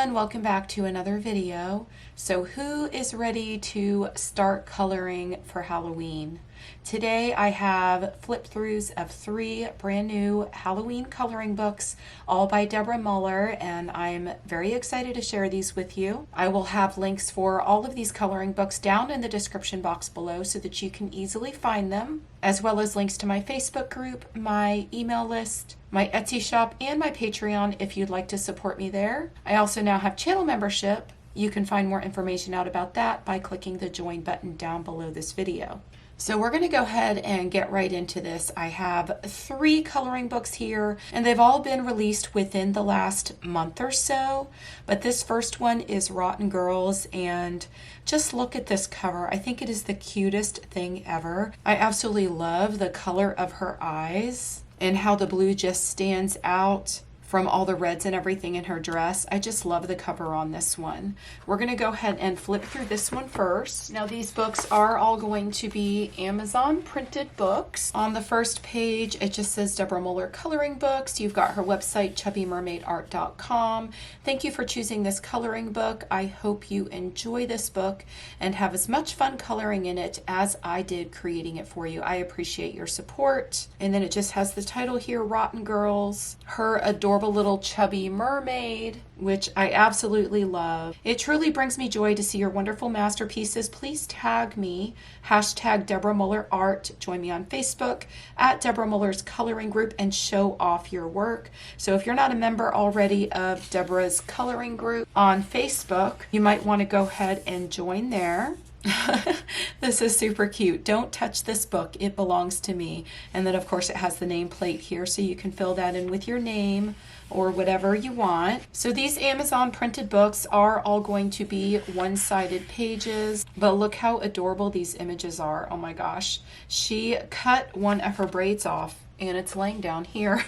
everyone, welcome back to another video. So who is ready to start coloring for Halloween? Today I have flip throughs of 3 brand new Halloween coloring books, all by Deborah Muller, and I'm very excited to share these with you. I will have links for all of these coloring books down in the description box below so that you can easily find them, as well as links to my Facebook group, my email list, my Etsy shop, and my Patreon if you'd like to support me there. I also now have channel membership. You can find more information out about that by clicking the join button down below this video. So we're going to go ahead and get right into this. I have 3 coloring books here, and they've all been released within the last month or so. But this first one is Rotten Girls, and just look at this cover. I think it is the cutest thing ever. I absolutely love the color of her eyes and how the blue just stands out from all the reds and everything in her dress. I just love the cover on this one. We're going to go ahead and flip through this one first. Now these books are all going to be Amazon printed books. On the first page it just says Deborah Muller Coloring Books. You've got her website chubbymermaidart.com. Thank you for choosing this coloring book. I hope you enjoy this book and have as much fun coloring in it as I did creating it for you. I appreciate your support. And then it just has the title here, Rotten Girls, her adorable little chubby mermaid, which I absolutely love. It truly brings me joy to see your wonderful masterpieces. Please tag me, hashtag Deborah Muller Art. Join me on Facebook at Deborah Muller's Coloring Group and show off your work. So if you're not a member already of Deborah's Coloring Group on Facebook, you might want to go ahead and join there. This is super cute. Don't touch this book. It belongs to me. And then of course it has the nameplate here so you can fill that in with your name or whatever you want. So these Amazon printed books are all going to be one-sided pages, but look how adorable these images are. Oh my gosh. She cut one of her braids off and it's laying down here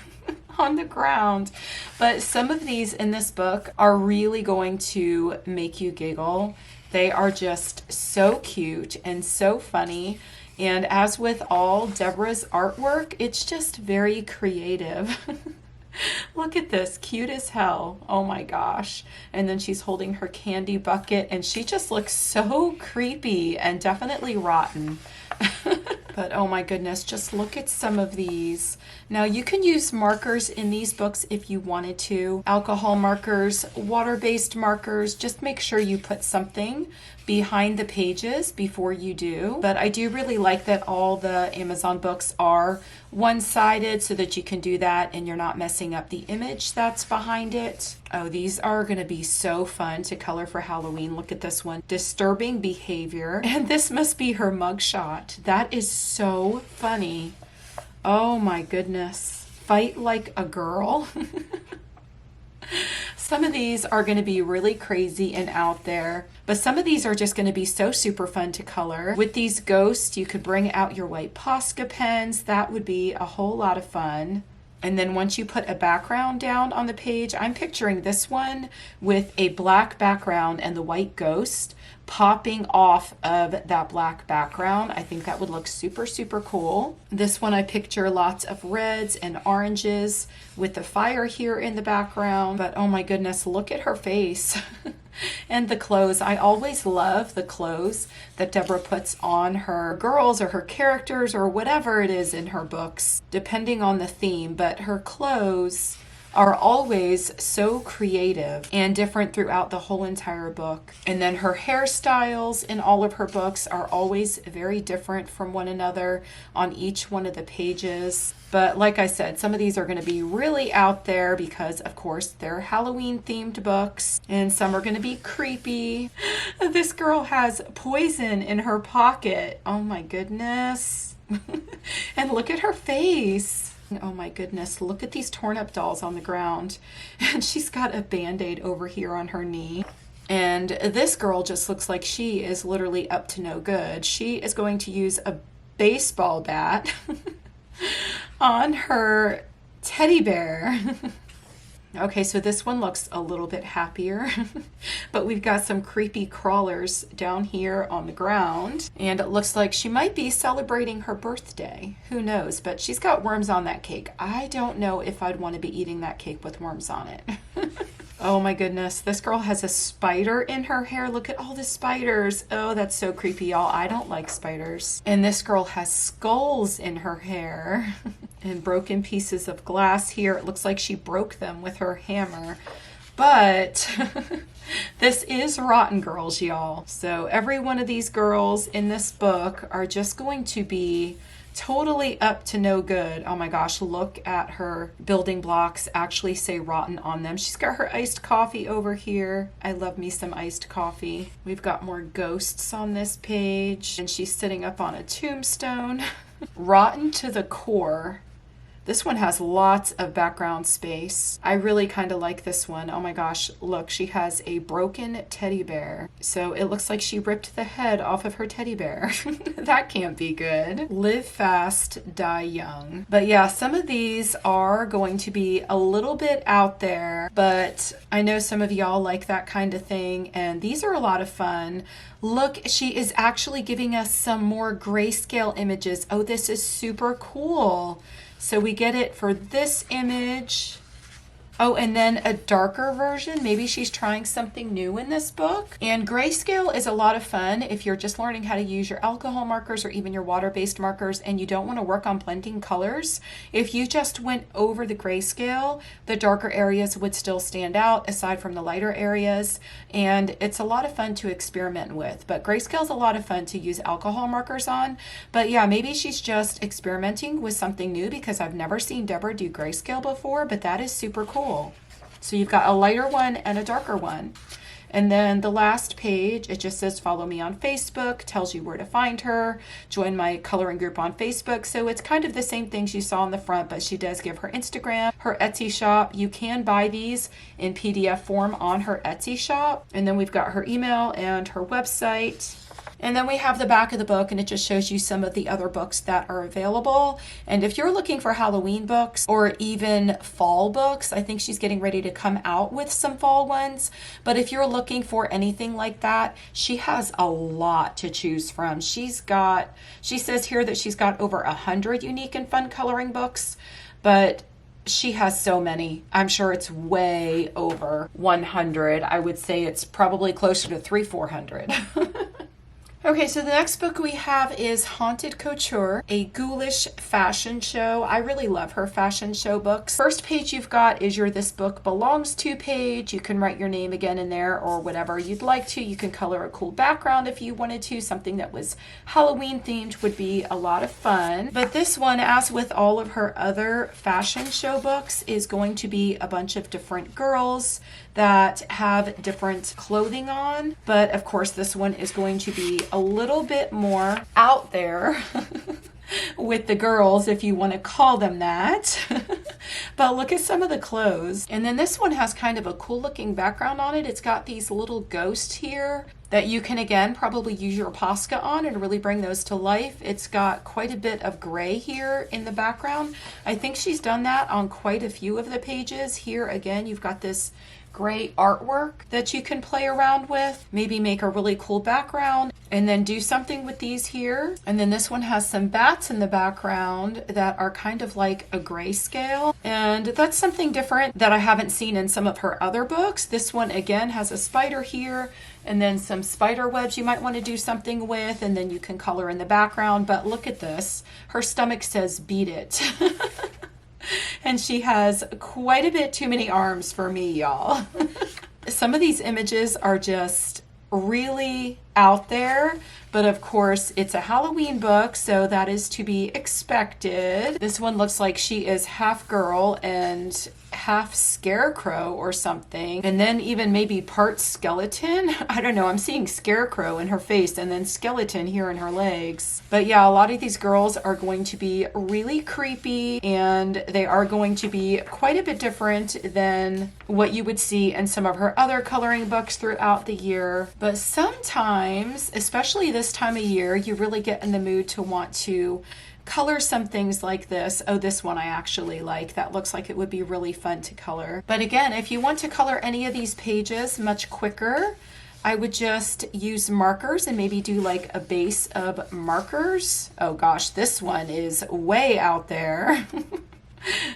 on the ground. But some of these in this book are really going to make you giggle. They are just so cute and so funny. And as with all Deborah's artwork, it's just very creative. Look at this, cute as hell. Oh my gosh. And then she's holding her candy bucket and she just looks so creepy and definitely rotten. But oh my goodness, just look at some of these. Now you can use markers in these books if you wanted to. Alcohol markers, water-based markers. Just make sure you put something behind the pages before you do. But I do really like that all the Amazon books are one-sided so that you can do that and you're not messing up the image that's behind it. Oh, these are going to be so fun to color for Halloween. Look at this one. Disturbing behavior. And this must be her mugshot. That is so funny. Oh my goodness. Fight like a girl. Some of these are going to be really crazy and out there, but some of these are just going to be so super fun to color. With these ghosts, you could bring out your white Posca pens. That would be a whole lot of fun. And then once you put a background down on the page, I'm picturing this one with a black background and the white ghost popping off of that black background. I think that would look super, super cool. This one I picture lots of reds and oranges with the fire here in the background. But oh my goodness, look at her face. And the clothes. I always love the clothes that Deborah puts on her girls or her characters or whatever it is in her books, depending on the theme. But her clothes are always so creative and different throughout the whole entire book. And then her hairstyles in all of her books are always very different from one another on each one of the pages. But like I said, some of these are going to be really out there because, of course, they're Halloween themed books, and some are going to be creepy. This girl has poison in her pocket. Oh my goodness. And look at her face. Oh my goodness, look at these torn up dolls on the ground. And she's got a band-aid over here on her knee. And this girl just looks like she is literally up to no good. She is going to use a baseball bat on her teddy bear. Okay, so this one looks a little bit happier, but we've got some creepy crawlers down here on the ground, and it looks like she might be celebrating her birthday. Who knows? But she's got worms on that cake. I don't know if I'd want to be eating that cake with worms on it. Oh my goodness, this girl has a spider in her hair. Look at all the spiders. Oh, that's so creepy, y'all. I don't like spiders. And this girl has skulls in her hair and broken pieces of glass here. It looks like she broke them with her hammer. But this is Rotten Girls, y'all. So every one of these girls in this book are just going to be totally up to no good. Oh my gosh, look at her building blocks actually say rotten on them. She's got her iced coffee over here. I love me some iced coffee. We've got more ghosts on this page, and she's sitting up on a tombstone. Rotten to the core. This one has lots of background space. I really kind of like this one. Oh my gosh, look, she has a broken teddy bear. So it looks like she ripped the head off of her teddy bear. That can't be good. Live fast, die young. But yeah, some of these are going to be a little bit out there, but I know some of y'all like that kind of thing, and these are a lot of fun. Look, she is actually giving us some more grayscale images. Oh, this is super cool. So we get it for this image. Oh, and then a darker version. Maybe she's trying something new in this book. And grayscale is a lot of fun if you're just learning how to use your alcohol markers or even your water-based markers and you don't want to work on blending colors. If you just went over the grayscale, the darker areas would still stand out aside from the lighter areas. And it's a lot of fun to experiment with. But grayscale is a lot of fun to use alcohol markers on. But yeah, maybe she's just experimenting with something new because I've never seen Deborah do grayscale before, but that is super cool. So you've got a lighter one and a darker one. And then the last page, it just says follow me on Facebook, tells you where to find her, join my coloring group on Facebook. So it's kind of the same things you saw on the front, but she does give her Instagram, her Etsy shop. You can buy these in PDF form on her Etsy shop. And then we've got her email and her website. And then we have the back of the book, and it just shows you some of the other books that are available. And if you're looking for Halloween books or even fall books, I think she's getting ready to come out with some fall ones. But if you're looking for anything like that, she has a lot to choose from. She says here that she's got over 100 unique and fun coloring books, but she has so many. I'm sure it's way over 100. I would say it's probably closer to 300-400. Okay, so the next book we have is Haunted Couture, a ghoulish fashion show. I really love her fashion show books. First page you've got is your This Book Belongs To page. You can write your name again in there or whatever you'd like to. You can color a cool background if you wanted to. Something that was Halloween themed would be a lot of fun. But this one, as with all of her other fashion show books, is going to be a bunch of different girls that have different clothing on. But of course, this one is going to be a little bit more out there with the girls, if you want to call them that. But look at some of the clothes. And then this one has kind of a cool looking background on it. It's got these little ghosts here that you can, again, probably use your Posca on and really bring those to life. It's got quite a bit of gray here in the background. I think she's done that on quite a few of the pages. Here, again, you've got this great artwork that you can play around with. Maybe make a really cool background and then do something with these here. And then this one has some bats in the background that are kind of like a grayscale. And that's something different that I haven't seen in some of her other books. This one, again, has a spider here and then some spider webs you might want to do something with, and then you can color in the background. But look at this. Her stomach says, "Beat it." And she has quite a bit too many arms for me, y'all. Some of these images are just really out there, but of course it's a Halloween book, so that is to be expected. This one looks like she is half girl and half scarecrow or something, and then even maybe part skeleton. I don't know, I'm seeing scarecrow in her face and then skeleton here in her legs. But yeah, a lot of these girls are going to be really creepy, and they are going to be quite a bit different than what you would see in some of her other coloring books throughout the year. But sometimes, especially this time of year, you really get in the mood to want to color some things like this. Oh, this one I actually like. That looks like it would be really fun to color. But again, if you want to color any of these pages much quicker, I would just use markers and maybe do like a base of markers. Oh gosh, this one is way out there.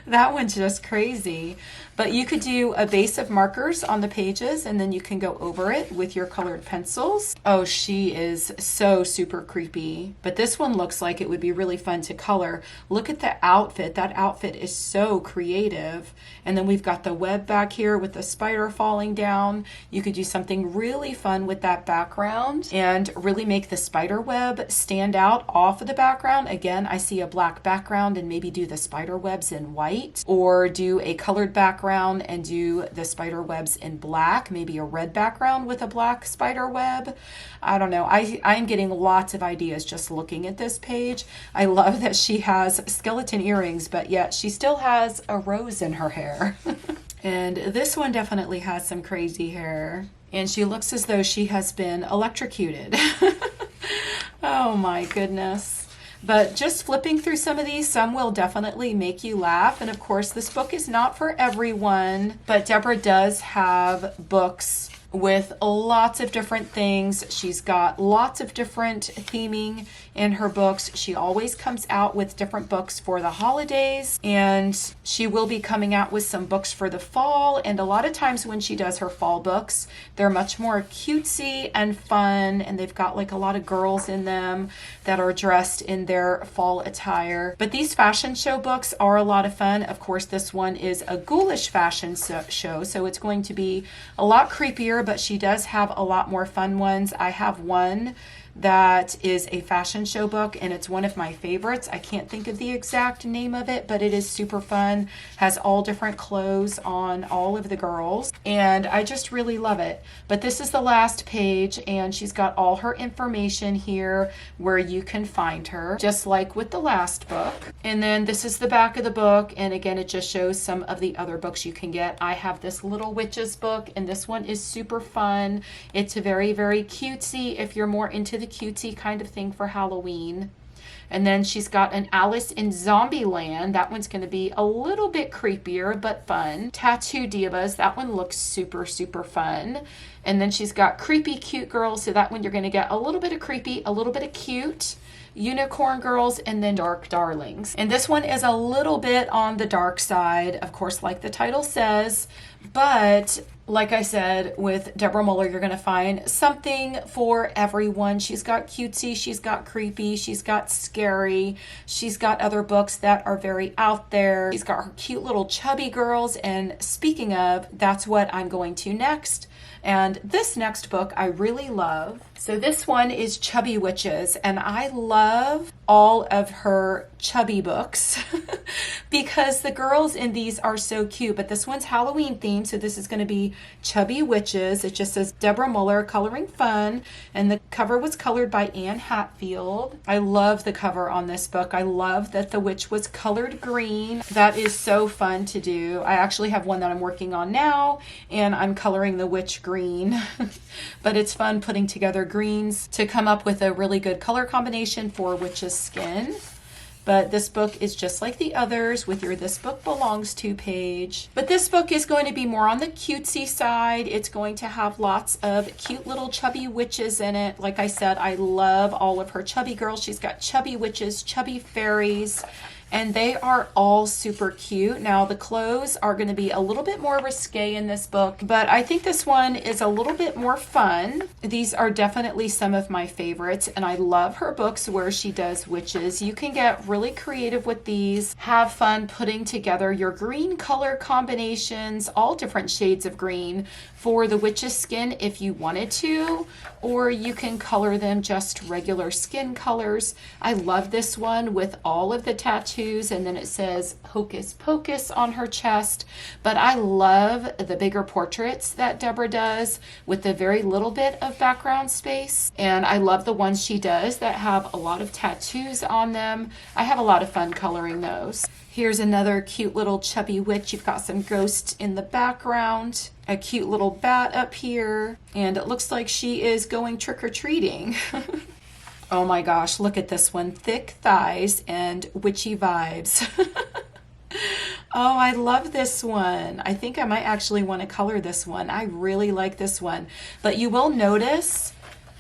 That one's just crazy. But you could do a base of markers on the pages and then you can go over it with your colored pencils. Oh, she is so super creepy. But this one looks like it would be really fun to color. Look at the outfit. That outfit is so creative. And then we've got the web back here with the spider falling down. You could do something really fun with that background and really make the spider web stand out off of the background. Again, I see a black background and maybe do the spider webs in white, or do a colored background and do the spider webs in black, maybe a red background with a black spider web. I don't know. I'm getting lots of ideas just looking at this page. I love that she has skeleton earrings, but yet she still has a rose in her hair. And this one definitely has some crazy hair. And she looks as though she has been electrocuted. Oh my goodness. But just flipping through some of these, some will definitely make you laugh. And of course, this book is not for everyone, but Deborah does have books with lots of different things. She's got lots of different theming in her books. She always comes out with different books for the holidays, and she will be coming out with some books for the fall. And a lot of times when she does her fall books, they're much more cutesy and fun, and they've got like a lot of girls in them that are dressed in their fall attire. But these fashion show books are a lot of fun. Of course, this one is a ghoulish fashion show, so it's going to be a lot creepier, but she does have a lot more fun ones. I have one that is a fashion show book, and it's one of my favorites. I can't think of the exact name of it, but it is super fun. Has all different clothes on all of the girls, and I just really love it. But this is the last page, and she's got all her information here where you can find her, just like with the last book. And then this is the back of the book, and again, it just shows some of the other books you can get. I have this Little Witches book, and this one is super fun. It's very, very cutesy if you're more into the cutesy kind of thing for Halloween. And then she's got an Alice in Zombieland. That one's going to be a little bit creepier, but fun. Tattoo Divas. That one looks super, super fun. And then she's got Creepy Cute Girls. So that one you're going to get a little bit of creepy, a little bit of cute. Unicorn Girls, and then Dark Darlings. And this one is a little bit on the dark side, of course, like the title says, but like I said, with Deborah Muller, you're going to find something for everyone. She's got cutesy, she's got creepy, she's got scary, she's got other books that are very out there. She's got her cute little chubby girls, and speaking of, that's what I'm going to next. And this next book I really love. So this one is Chubby Witches, and I love all of her chubby books because the girls in these are so cute. But this one's Halloween themed, so this is going to be Chubby Witches. It just says Deborah Muller Coloring Fun, and the cover was colored by Anne Hatfield. I love the cover on this book. I love that the witch was colored green. That is so fun to do. I actually have one that I'm working on now, and I'm coloring the witch green. But it's fun putting together greens to come up with a really good color combination for witch's skin. But this book is just like the others with your This Book Belongs To page. But this book is going to be more on the cutesy side. It's going to have lots of cute little chubby witches in it. Like I said, I love all of her chubby girls. She's got chubby witches, chubby fairies, and they are all super cute. Now, the clothes are going to be a little bit more risque in this book, but I think this one is a little bit more fun. These are definitely some of my favorites, and I love her books where she does witches. You can get really creative with these. Have fun putting together your green color combinations, all different shades of green for the witch's skin if you wanted to, or you can color them just regular skin colors. I love this one with all of the tattoos, and then it says Hocus Pocus on her chest. But I love the bigger portraits that Deborah does with the very little bit of background space, and I love the ones she does that have a lot of tattoos on them. I have a lot of fun coloring those. Here's another cute little chubby witch. You've got some ghosts in the background, a cute little bat up here, and it looks like she is going trick-or-treating. Oh my gosh, look at this one. Thick thighs and witchy vibes. Oh, I love this one. I think I might actually want to color this one. I really like this one. But you will notice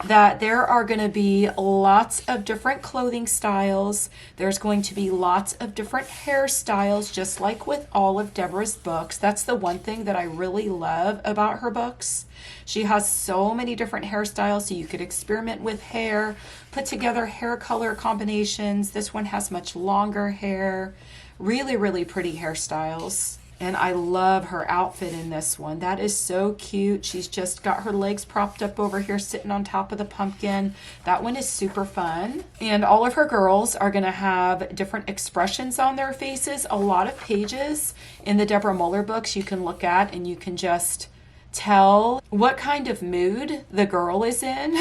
that there are going to be lots of different clothing styles. There's going to be lots of different hairstyles, just like with all of Deborah's books. That's the one thing that I really love about her books. She has so many different hairstyles, so you could experiment with hair, put together hair color combinations. This one has much longer hair. Really, really pretty hairstyles. And I love her outfit in this one. That is so cute. She's just got her legs propped up over here, sitting on top of the pumpkin. That one is super fun. And all of her girls are going to have different expressions on their faces. A lot of pages in the Deborah Muller books you can look at, and you can just tell what kind of mood the girl is in.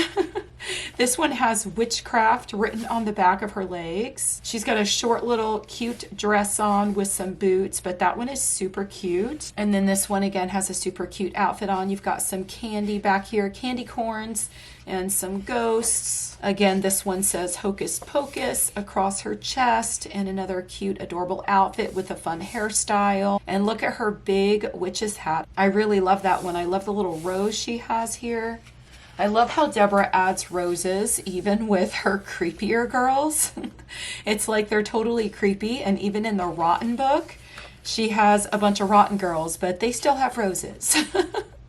This one has witchcraft written on the back of her legs. She's got a short little cute dress on with some boots, but that one is super cute. And then this one again has a super cute outfit on. You've got some candy back here, candy corns, and some ghosts. Again, this one says Hocus Pocus across her chest, and another cute, adorable outfit with a fun hairstyle. And look at her big witch's hat. I really love that one. I love the little rose she has here. I love how Deborah adds roses even with her creepier girls. It's like they're totally creepy, and even in the Rotten book, she has a bunch of rotten girls, but they still have roses.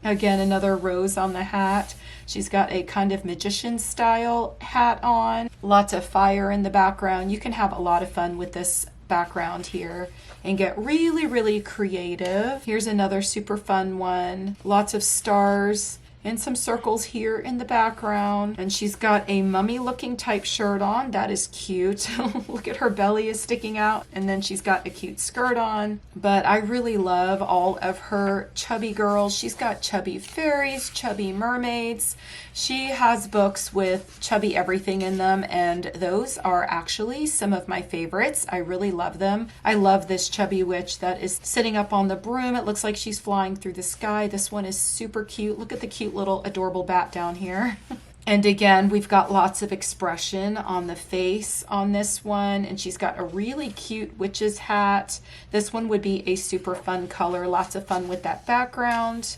Again, another rose on the hat. She's got a kind of magician style hat on. Lots of fire in the background. You can have a lot of fun with this background here and get really, really creative. Here's another super fun one. Lots of stars and some circles here in the background. And she's got a mummy looking type shirt on. That is cute. Look at her belly is sticking out. And then she's got a cute skirt on. But I really love all of her chubby girls. She's got chubby fairies, chubby mermaids. She has books with chubby everything in them, and those are actually some of my favorites. I really love them. I love this chubby witch that is sitting up on the broom. It looks like she's flying through the sky. This one is super cute. Look at the cute little adorable bat down here. And again, we've got lots of expression on the face on this one. And she's got a really cute witch's hat. This one would be a super fun color. Lots of fun with that background.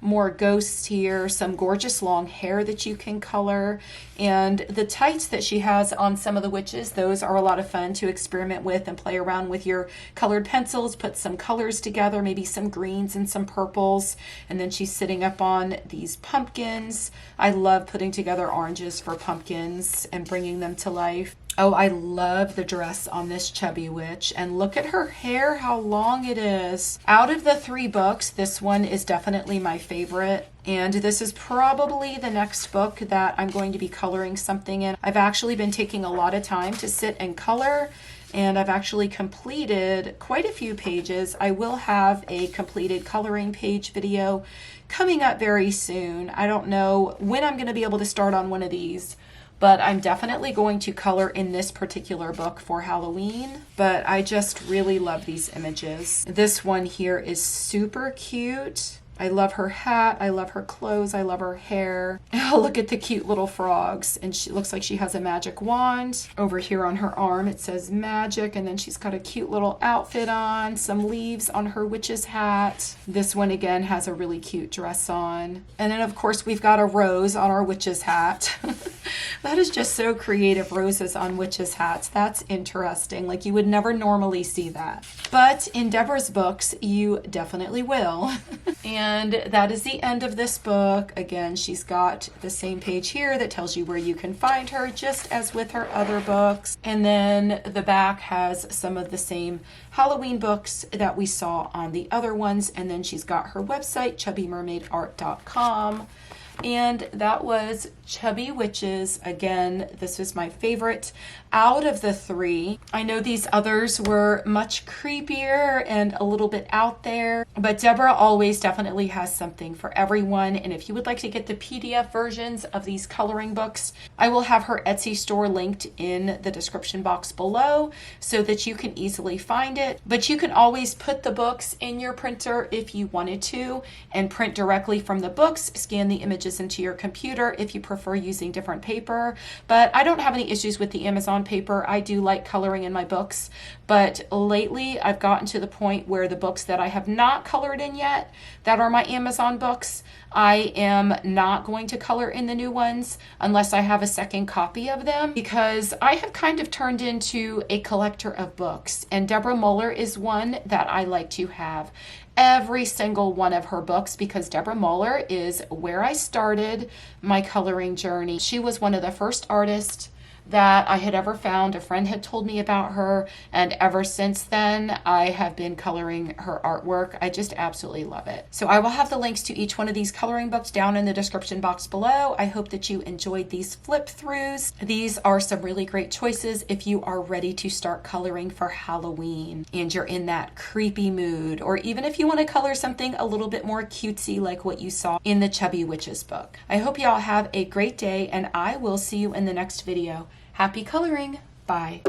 More ghosts here, some gorgeous long hair that you can color, and the tights that she has on some of the witches, those are a lot of fun to experiment with and play around with your colored pencils, put some colors together, maybe some greens and some purples, and then she's sitting up on these pumpkins. I love putting together oranges for pumpkins and bringing them to life. Oh, I love the dress on this chubby witch, and look at her hair, how long it is. Out of the 3 books, this one is definitely my favorite, and this is probably the next book that I'm going to be coloring something in. I've actually been taking a lot of time to sit and color, and I've actually completed quite a few pages. I will have a completed coloring page video coming up very soon. I don't know when I'm going to be able to start on one of these, but I'm definitely going to color in this particular book for Halloween. But I just really love these images. This one here is super cute. I love her hat. I love her clothes. I love her hair. Oh, look at the cute little frogs. And she looks like she has a magic wand. Over here on her arm, it says magic. And then she's got a cute little outfit on, some leaves on her witch's hat. This one again has a really cute dress on. And then of course we've got a rose on our witch's hat. That is just so creative, roses on witches' hats. That's interesting. Like, you would never normally see that. But in Deborah's books, you definitely will. And that is the end of this book. Again, she's got the same page here that tells you where you can find her, just as with her other books. And then the back has some of the same Halloween books that we saw on the other ones. And then she's got her website, chubbymermaidart.com. And that was Chubby Witches. Again, this was my favorite out of the 3. I know these others were much creepier and a little bit out there, but Deborah always definitely has something for everyone. And if you would like to get the PDF versions of these coloring books, I will have her Etsy store linked in the description box below so that you can easily find it. But you can always put the books in your printer if you wanted to and print directly from the books, scan the images into your computer if you prefer using different paper. But I don't have any issues with the Amazon paper. I do like coloring in my books, but lately I've gotten to the point where the books that I have not colored in yet, that are my Amazon books, I am not going to color in the new ones unless I have a second copy of them, because I have kind of turned into a collector of books, and Deborah Muller is one that I like to have every single one of her books, because Deborah Muller is where I started my coloring journey. She was one of the first artists that I had ever found. A friend had told me about her, and ever since then I have been coloring her artwork. I just absolutely love it. So I will have the links to each one of these coloring books down in the description box below. I hope that you enjoyed these flip throughs. These are some really great choices if you are ready to start coloring for Halloween and you're in that creepy mood, or even if you want to color something a little bit more cutesy like what you saw in the Chubby Witches book. I hope y'all have a great day, and I will see you in the next video. Happy coloring. Bye.